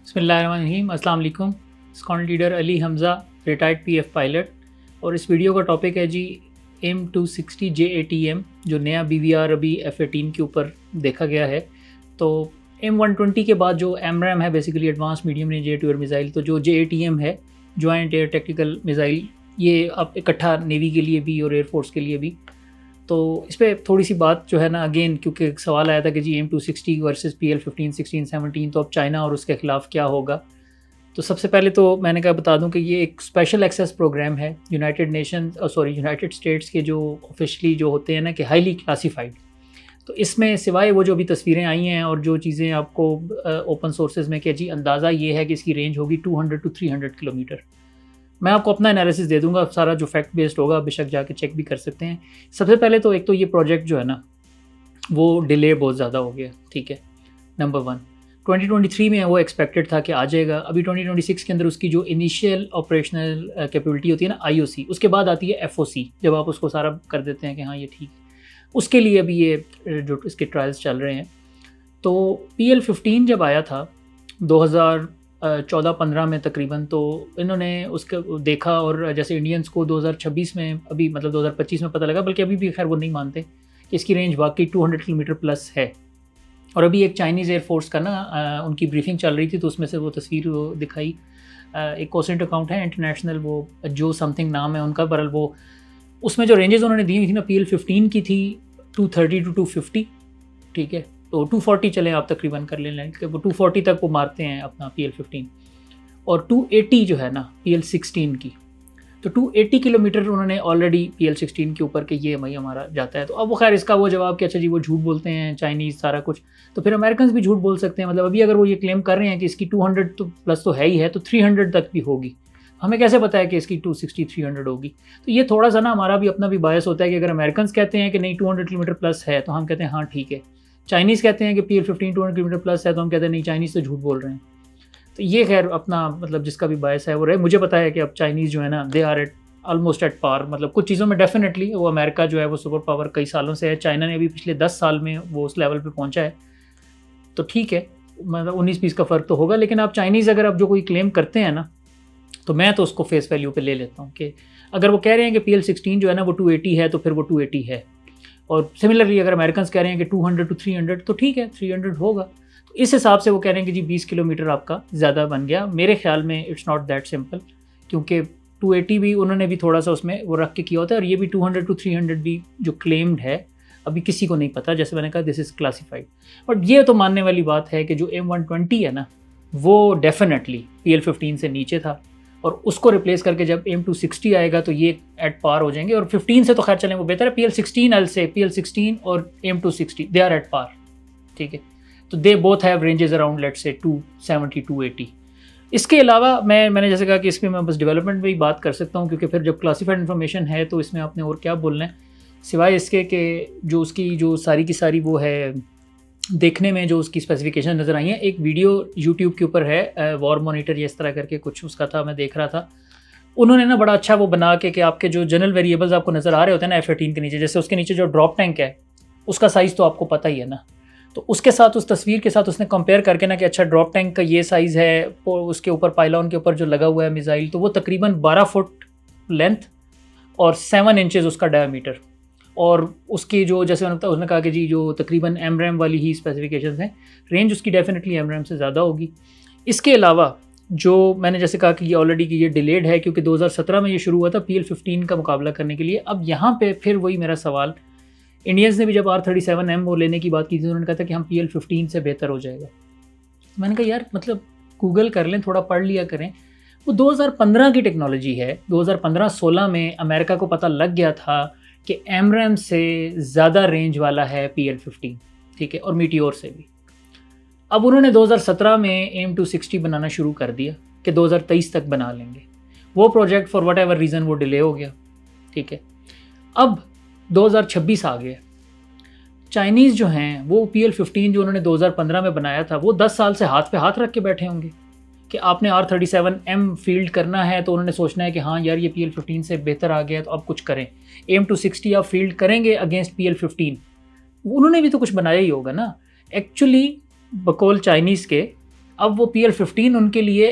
बिस्मिल्लाहिर्रहमानिर्रहीम। अस्सलाम वालेकुम। Squadron leader Ali Hamza, retired PF pilot, और इस वीडियो का टॉपिक है जी M260 JATM, जो नया BVR अभी F-18 के ऊपर देखा गया है। तो M120 के बाद जो AMRAAM है, basically advance medium range air to air missile, तो जो JATM है, जॉइंट एयर टैक्टिकल मिसाइल, ये अब इकट्ठा नेवी के लिए भी और एयरफोर्स के लिए भी। तो इस पर थोड़ी सी बात जो है ना, अगेन क्योंकि एक सवाल आया था कि जी M260 वर्सेस PL-15, 16, 17, तो अब चाइना और उसके ख़िलाफ़ क्या होगा। तो सबसे पहले तो मैंने कहा बता दूं कि ये एक स्पेशल एक्सेस प्रोग्राम है यूनाइटेड स्टेट्स के, जो ऑफिशियली जो होते हैं ना कि हाईली क्लासीफाइड। तो इसमें सिवाय वो जो भी तस्वीरें आई हैं और जो चीज़ें आपको ओपन सोर्सेज में कि जी अंदाज़ा ये है कि इसकी रेंज होगी 200 to 300 किलोमीटर। मैं आपको अपना एनालिसिस दे दूंगा, सारा जो फैक्ट बेस्ड होगा, बेशक जाके चेक भी कर सकते हैं। सबसे पहले तो एक तो ये प्रोजेक्ट जो है ना, वो डिले बहुत ज़्यादा हो गया, ठीक है, नंबर 1। 2023 में वो एक्सपेक्टेड था कि आ जाएगा। अभी 2026 के अंदर उसकी जो इनिशियल ऑपरेशनल कैपेबिलिटी होती है ना, IOC, उसके बाद आती है FOC, जब आप उसको सारा कर देते हैं कि हाँ ये ठीक है, उसके लिए अभी ये जो इसके ट्रायल्स चल रहे हैं। तो PL-15 जब आया था 2014-15 में तकरीबन, तो इन्होंने उसके देखा, और जैसे इंडियंस को 2026 में, अभी मतलब 2025 में पता लगा, बल्कि अभी भी खैर वो नहीं मानते कि इसकी रेंज वाकई 200 किलोमीटर प्लस है। और अभी एक चाइनीज़ एयरफोर्स का ना उनकी ब्रीफिंग चल रही थी, तो उसमें से वो तस्वीर वो दिखाई। एक कोसेंट अकाउंट है इंटरनेशनल, वो जो समथिंग नाम है उनका, बरल वो उसमें जो रेंजेस उन्होंने दी हुई थी ना, PL-15 की थी 230 to 250, ठीक है। तो 240 चलें आप तकरीबन कर लें कि वो 240 तक वो मारते हैं अपना PL-15, और 280 जो है ना PL-16 की, तो 280 किलोमीटर उन्होंने ऑलरेडी PL-16 के ऊपर के ये भाई हमारा जाता है। तो अब वो खैर इसका वो जवाब कि अच्छा जी वो झूठ बोलते हैं चाइनीज़ सारा कुछ, तो फिर अमेरिकन भी झूठ बोल सकते हैं। मतलब अभी अगर वो ये क्लेम कर रहे हैं कि इसकी 200 तो प्लस तो है ही है, तो 300 तक भी होगी। हमें कैसे पता है कि इसकी 260, 300 होगी? तो ये थोड़ा सा ना हमारा भी अपना भी बायस होता है कि अगर अमेरिकन कहते हैं कि नहीं 200 किलोमीटर प्लस है, तो हम कहते हैं हाँ ठीक है। चाइनीज़ कहते हैं कि PL-15 200 किलोमीटर प्लस है, तो हम कहते हैं नहीं, चाइनीज़ तो झूठ बोल रहे हैं। तो ये खैर अपना मतलब जिसका भी बायस है वो रहे। मुझे पता है कि अब चाइनीज़ जो है ना, they are almost at par, मतलब कुछ चीज़ों में डेफिनेटली वो अमेरिका जो है वो सुपर पावर कई सालों से है। चाइना ने अभी पिछले 10 साल में वो उस लेवल पे पहुंचा है, तो ठीक है, मतलब 19-20 का फ़र्क तो होगा। लेकिन आप चाइनीज़ अगर आप जो कोई क्लेम करते हैं ना, तो मैं तो उसको फेस वैल्यू पे ले लेता हूँ कि अगर वो कह रहे हैं कि PL-16 जो है ना वो 280 है, तो फिर वो 280 है। और सिमिलरली अगर अमेरिकन कह रहे हैं कि 200 to 300, तो ठीक है 300 होगा। तो इस हिसाब से वो कह रहे हैं कि जी 20 किलोमीटर आपका ज़्यादा बन गया। मेरे ख्याल में इट्स नॉट दैट सिंपल, क्योंकि 280 भी उन्होंने भी थोड़ा सा उसमें वो रख के किया होता है, और ये भी 200 to 300 भी जो क्लेम्ड है अभी किसी को नहीं पता। जैसे मैंने कहा, दिस इज़ क्लासीफाइड। बट ये तो मानने वाली बात है कि जो M120 है ना, वो डेफिनेटली PL-15 से नीचे था, और उसको रिप्लेस करके जब M260 आएगा तो ये एट पार हो जाएंगे। और 15 से तो खैर चलें वो बेहतर है। PL-16 और M260 दे आर एट पार, ठीक है। तो they both have ranges around let's say 270, 280। इसके अलावा मैंने जैसे कहा कि इसमें मैं बस डेवलपमेंट में ही बात कर सकता हूँ, क्योंकि फिर जब क्लासीफाइड इन्फॉर्मेशन है तो इसमें आपने और क्या बोलना है, सिवाय इसके कि जो उसकी जो सारी की सारी वो है, देखने में जो उसकी स्पेसिफिकेशन नज़र आई है। एक वीडियो यूट्यूब के ऊपर है, वॉर मॉनिटर या इस तरह करके कुछ उसका था, मैं देख रहा था। उन्होंने ना बड़ा अच्छा वो बना के कि आपके जो जनरल वेरिएबल्स आपको नज़र आ रहे होते हैं ना F-18 के नीचे, जैसे उसके नीचे जो ड्रॉप टैंक है उसका साइज़ तो आपको पता ही है ना, तो उसके साथ उस तस्वीर के साथ उसने कंपेयर करके ना कि अच्छा ड्रॉप टैंक का ये साइज़ है, उसके ऊपर पाइलॉन के ऊपर जो लगा हुआ है मिसाइल, तो वो तकरीबन 12 फुट लेंथ और 7 इंचेस उसका डायमीटर, और उसकी जो जैसे उसने कहा कि जी जो तकरीबन AMRAAM वाली ही स्पेसिफिकेशंस हैं, रेंज उसकी डेफिनेटली AMRAAM से ज़्यादा होगी। इसके अलावा जो मैंने जैसे कहा कि ये ऑलरेडी कि ये डिलेड है, क्योंकि 2017 में ये शुरू हुआ था PL-15 का मुकाबला करने के लिए। अब यहाँ पे फिर वही मेरा सवाल, इंडियंस ने भी जब R-37M वो लेने की बात की थी, उन्होंने कहा था कि हम PL-15 से बेहतर हो जाएगा। मैंने कहा यार मतलब गूगल कर लें, थोड़ा पढ़ लिया करें। वो 2015 की टेक्नोलॉजी है, 2015-16 में अमेरिका को पता लग गया था कि AMRAAM से ज़्यादा रेंज वाला है PL-15, ठीक है, और मीटियोर से भी। अब उन्होंने 2017 में M260 बनाना शुरू कर दिया कि 2023 तक बना लेंगे। वो project for what ever reason वो डिले हो गया, ठीक है। अब 2026 आ गया। चाइनीज़ जो हैं वो PL-15 जो उन्होंने 2015 में बनाया था, वो 10 साल से हाथ पे हाथ रख के बैठे होंगे कि आपने R-37M फील्ड करना है, तो उन्होंने सोचना है कि हाँ यार ये PL-15 से बेहतर आ गया, तो अब कुछ करें। M260 आप फील्ड करेंगे अगेंस्ट PL-15, उन्होंने भी तो कुछ बनाया ही होगा ना। एक्चुअली बकौल चाइनीज़ के अब वो PL-15 उनके लिए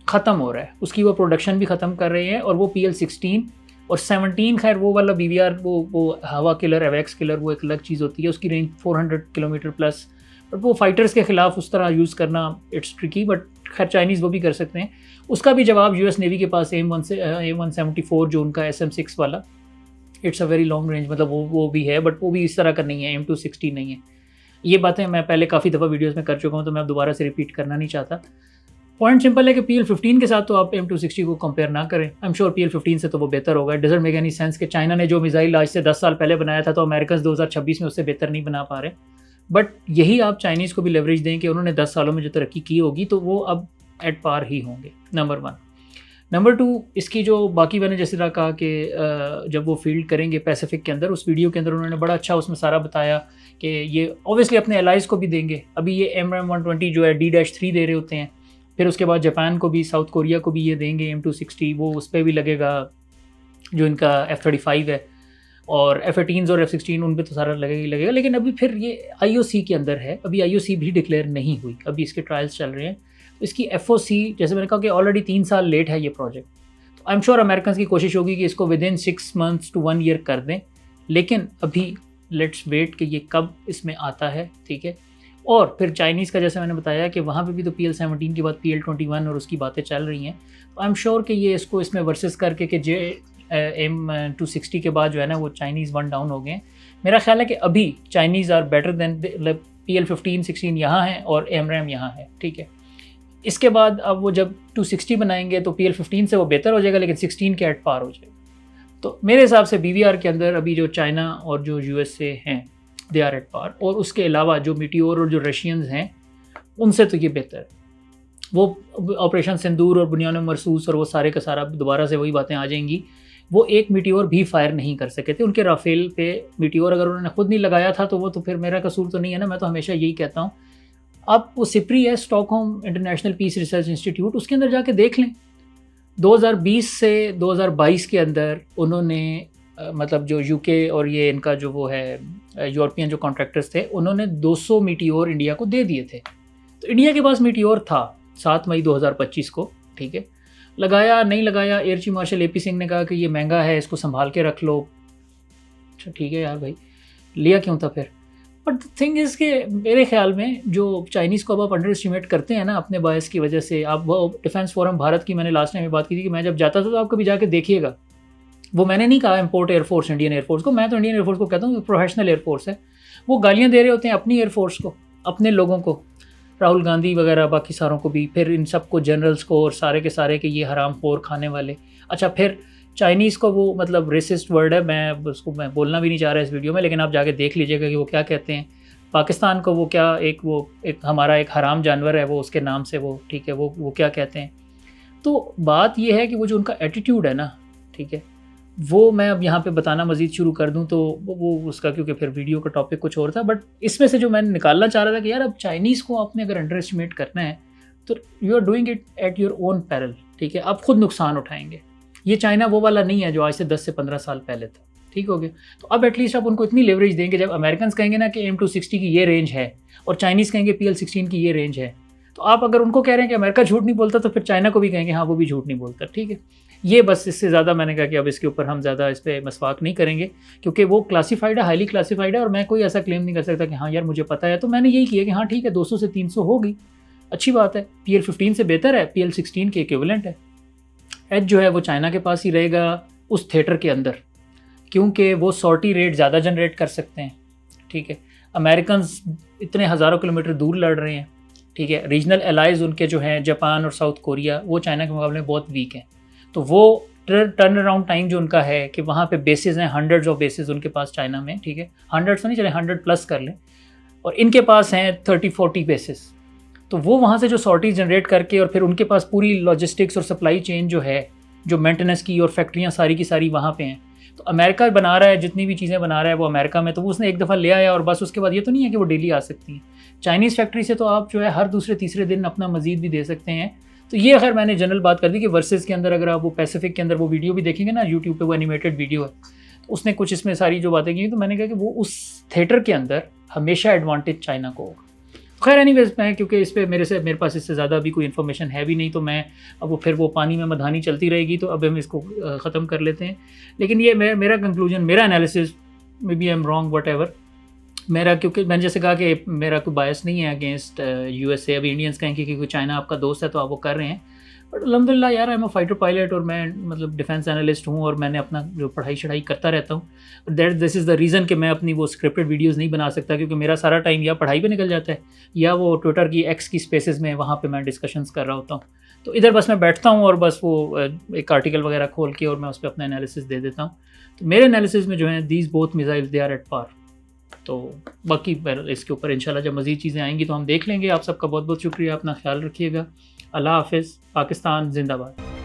ख़त्म हो रहा है, उसकी वो प्रोडक्शन भी ख़त्म कर रहे हैं, और वो PL-16 और 17 खैर वो वाला BVR वो हवा किलर एवैक्स किलर वो एक अलग चीज़ होती है, उसकी रेंज 400 किलोमीटर प्लस, बट वो फाइटर्स के ख़िलाफ़ उस तरह यूज़ करना इट्स ट्रिकी, बट खैर चाइनीज़ वो भी कर सकते हैं। उसका भी जवाब US नेवी के पास AIM-174 जो उनका SM-6 वाला, it's a very long range, मतलब वो भी है, बट वो भी इस तरह का नहीं है, M260 नहीं है। ये बातें मैं पहले काफ़ी दफ़ा वीडियोज़ में कर चुका हूँ, तो मैं अब दोबारा से रिपीट करना नहीं चाहता। पॉइंट सिंपल है कि PL-15 के साथ तो आप M260 को कंपेयर ना करें। आई एम श्योर PL-15 से तो वो बेहतर होगा। It doesn't make any sense कि चाइना ने जो मिसाइल आज से 10 साल पहले बनाया था, तो अमेरिकन 2026 में उससे बेहतर नहीं बना पा रहे। बट यही आप चाइनीज़ को भी लेवरेज दें कि उन्होंने 10 सालों में जो तरक्की की होगी, तो वो अब एट पार ही होंगे, नंबर 1। नंबर 2, इसकी जो बाकी मैंने जैसे तरह कहा कि जब वो फील्ड करेंगे पैसिफिक के अंदर, उस वीडियो के अंदर उन्होंने बड़ा अच्छा उसमें सारा बताया कि ये ऑब्वियसली अपने एलाइज़ को भी देंगे। अभी ये AIM-120 जो है D-3 दे रहे होते हैं, फिर उसके बाद जापान को भी, साउथ कोरिया को भी ये देंगे M260, वो उस पर भी लगेगा जो इनका F-35 है, और F-18 और F-16 उन पर तो सारा लगेगा ही लगेगा। लेकिन अभी फिर ये IOC के अंदर है, अभी IOC भी डिक्लेयर नहीं हुई, अभी इसके ट्रायल्स चल रहे हैं। तो इसकी FOC जैसे मैंने कहा कि ऑलरेडी 3 साल लेट है ये प्रोजेक्ट, तो आई एम श्योर अमेरिकन की कोशिश होगी कि इसको विदिन 6 months to 1 year कर दें। लेकिन अभी लेट्स वेट कि ये कब इसमें आता है, ठीक है। और फिर चाइनीज़ का जैसे मैंने बताया कि वहाँ पे भी तो PL-17 के बाद PL-21 और उसकी बातें चल रही हैं, तो आई एम श्योर कि ये इसको इसमें वर्सेस करके कि AIM-260 के बाद जो है ना वो चाइनीज़ 1 डाउन हो गए हैं। मेरा ख्याल है कि अभी Chinese are better than PL-15-16 यहाँ है और AMRAAM यहाँ है, ठीक है। इसके बाद अब वो जब 260 बनाएंगे तो PL-15 से वो बेहतर हो जाएगा, लेकिन 16 के एट पार हो जाएगा। तो मेरे हिसाब से BVR के अंदर अभी जो चाइना और जो USA हैं दे आर एट पार, और उसके अलावा जो मीटियोर और जो रशियंस हैं उनसे तो ये बेहतर है। वो ऑपरेशन सिंदूर और बुनियान मरसूस और वो सारे का सारा दोबारा से वही बातें आ जाएंगी। वो एक मीटियोर भी फायर नहीं कर सके थे, उनके राफेल पे मीटियोर अगर उन्होंने खुद नहीं लगाया था तो वो तो फिर मेरा कसूर तो नहीं है ना। मैं तो हमेशा यही कहता हूँ, आप वो सिप्री है Stockholm International Peace Research Institute, उसके अंदर जाके देख लें 2020 से 2022 के अंदर उन्होंने मतलब जो UK और ये इनका जो वो है यूरोपियन जो कॉन्ट्रैक्टर्स थे, उन्होंने 200 मीटियोर इंडिया को दे दिए थे। तो इंडिया के पास मीटियोर था 7 मई 2025 को, ठीक है। लगाया नहीं लगाया, air chief marshal AP Singh ने कहा कि ये महंगा है, इसको संभाल के रख लो। अच्छा ठीक है यार भाई, लिया क्यों था फिर। बट थिंग इज़ कि मेरे ख्याल में जो चाइनीज़ को अब आप अंडर एस्टिमेट करते हैं ना अपने बायस की वजह से। आप वो डिफेंस फोरम भारत की मैंने लास्ट टाइम में बात की थी कि मैं जब जाता था तो आप कभी जाके देखिएगा, वो मैंने नहीं कहा इम्पोर्ट एयरफोर्स इंडियन एयरफोर्स को, मैं तो इंडियन एयरफोर्स को कहता हूँ प्रोफेशनल एयरफोर्स है। वो गालियाँ दे रहे होते हैं अपनी एयरफोर्स को, अपने लोगों को, राहुल गांधी वगैरह बाकी सारों को भी, फिर इन सबको जनरल्स को और सारे के सारे के ये हराम खोर खाने वाले। अच्छा फिर चाइनीज़ को वो मतलब रेसिस्ट वर्ड है, मैं उसको मैं बोलना भी नहीं चाह रहा इस वीडियो में, लेकिन आप जाके देख लीजिएगा कि वो क्या कहते हैं। पाकिस्तान को वो क्या एक हमारा एक हराम जानवर है वो, उसके नाम से वो, ठीक है, वो क्या कहते हैं। तो बात ये है कि वो जो उनका एटीट्यूड है ना, ठीक है, वो मैं अब यहाँ पे बताना मज़ीद शुरू कर दूँ तो वो उसका, क्योंकि फिर वीडियो का टॉपिक कुछ और था, बट इसमें से जो मैंने निकालना चाह रहा था कि यार अब चाइनीज़ को आपने अगर अंडर एस्टिमेट करना है तो you are doing it at your own peril, ठीक है। आप खुद नुकसान उठाएंगे। ये चाइना वो वाला नहीं है जो आज से 10 से 15 साल पहले था, ठीक हो गया। तो अब एटलीस्ट आप उनको इतनी लेवरेज देंगे, जब अमेरिकन कहेंगे ना कि AIM-260 की ये रेंज है और चाइनीज़ कहेंगे PL-16 की ये रेंज है, तो आप अगर उनको कह रहे हैं कि अमेरिका झूठ नहीं बोलता तो फिर चाइना को भी कहेंगे हाँ वो भी झूठ नहीं बोलता, ठीक है। ये बस, इससे ज़्यादा मैंने कहा कि अब इसके ऊपर हम ज़्यादा इस पर मसवाक नहीं करेंगे, क्योंकि वो क्लासीफाइड है, हाईली क्लासीफाइड है, और मैं कोई ऐसा क्लेम नहीं कर सकता कि हाँ यार मुझे पता है। तो मैंने यही किया कि हाँ ठीक है 200 से 300 होगी, अच्छी बात है, PL-15 से बेहतर है, PL-16 के इक्विवेलेंट है। एज जो है वो चाइना के पास ही रहेगा उस थिएटर के अंदर, क्योंकि वो सॉर्टी रेट ज़्यादा जनरेट कर सकते हैं, ठीक है। अमेरिकन्स इतने हज़ारों किलोमीटर दूर लड़ रहे हैं, ठीक है। रीजनल एलाइज उनके जो हैं जापान और साउथ कोरिया, वो चाइना के मुकाबले में बहुत वीक हैं। तो वो टर्न अराउंड टाइम जो उनका है कि वहाँ पे बेसिस हैं, हंड्रेड्स ऑफ बेसिस उनके पास चाइना में, ठीक है। हंड्रेड्स तो नहीं चले, 100+ कर लें, और इनके पास हैं 30-40 बेसिस। तो वो वहाँ से जो सॉर्टी जनरेट करके, और फिर उनके पास पूरी लॉजिस्टिक्स और सप्लाई चेन जो है, जो मेंटेनेंस की और फैक्ट्रियाँ सारी की सारी वहाँ पे हैं। तो अमेरिका बना रहा है, जितनी भी चीज़ें बना रहा है वो अमेरिका में, तो वो उसने एक दफ़ा ले आया और बस उसके बाद ये तो नहीं है कि वो डेली आ सकती हैं। चाइनीज़ फैक्ट्री से तो आप जो है हर दूसरे तीसरे दिन अपना मज़ीद भी दे सकते हैं। तो ये खैर मैंने जनरल बात कर दी कि वर्सेस के अंदर अगर आप वो पैसिफिक के अंदर वो वीडियो भी देखेंगे ना यूट्यूब पे, वो एनिमेटेड वीडियो है, तो उसने कुछ इसमें सारी जो बातें की, तो मैंने कहा कि वो उस थिएटर के अंदर हमेशा एडवांटेज चाइना को होगा। खैर एनीवेज मैं, क्योंकि इस पे मेरे पास इससे ज़्यादा अभी कोई इन्फॉर्मेशन है भी नहीं, तो मैं अब वो फिर वो पानी में मधानी चलती रहेगी, तो अब हम इसको ख़त्म कर लेते हैं। लेकिन ये मेरा कंक्लूजन, मेरा analysis, may be I am wrong whatever, मेरा, क्योंकि मैंने जैसे कहा कि मेरा कोई बायस नहीं है अगेंस्ट यूएसए। अभी इंडियंस कहेंगे कि चाइना आपका दोस्त है तो आप वो कर रहे हैं, बट अलहमदिल्ला यार, I am a fighter pilot और मैं मतलब डिफेंस एनालिस्ट हूँ, और मैंने अपना जो पढ़ाई शढ़ाई करता रहता हूँ। दिस इज़ द रीज़न कि मैं अपनी वो स्क्रिप्टेड वीडियोज़ नहीं बना सकता, क्योंकि मेरा सारा टाइम या पढ़ाई पे निकल जाता है, या वो ट्विटर की एक्स की स्पेसेस में वहाँ पे मैं डिस्कशंस कर रहा होता हूँ। तो इधर बस मैं बैठता हूँ और बस वो एक आर्टिकल वगैरह खोल के और मैं उस पर अपना एनालिसिस दे देता हूँ। तो मेरे एनालिसिस में जो है these both missiles they are at par. तो बाकी इसके ऊपर इंशाल्लाह जब मज़ीद चीज़ें आएंगी तो हम देख लेंगे। आप सबका बहुत बहुत शुक्रिया, अपना ख्याल रखिएगा। अल्लाह हाफ़िज़। पाकिस्तान जिंदाबाद।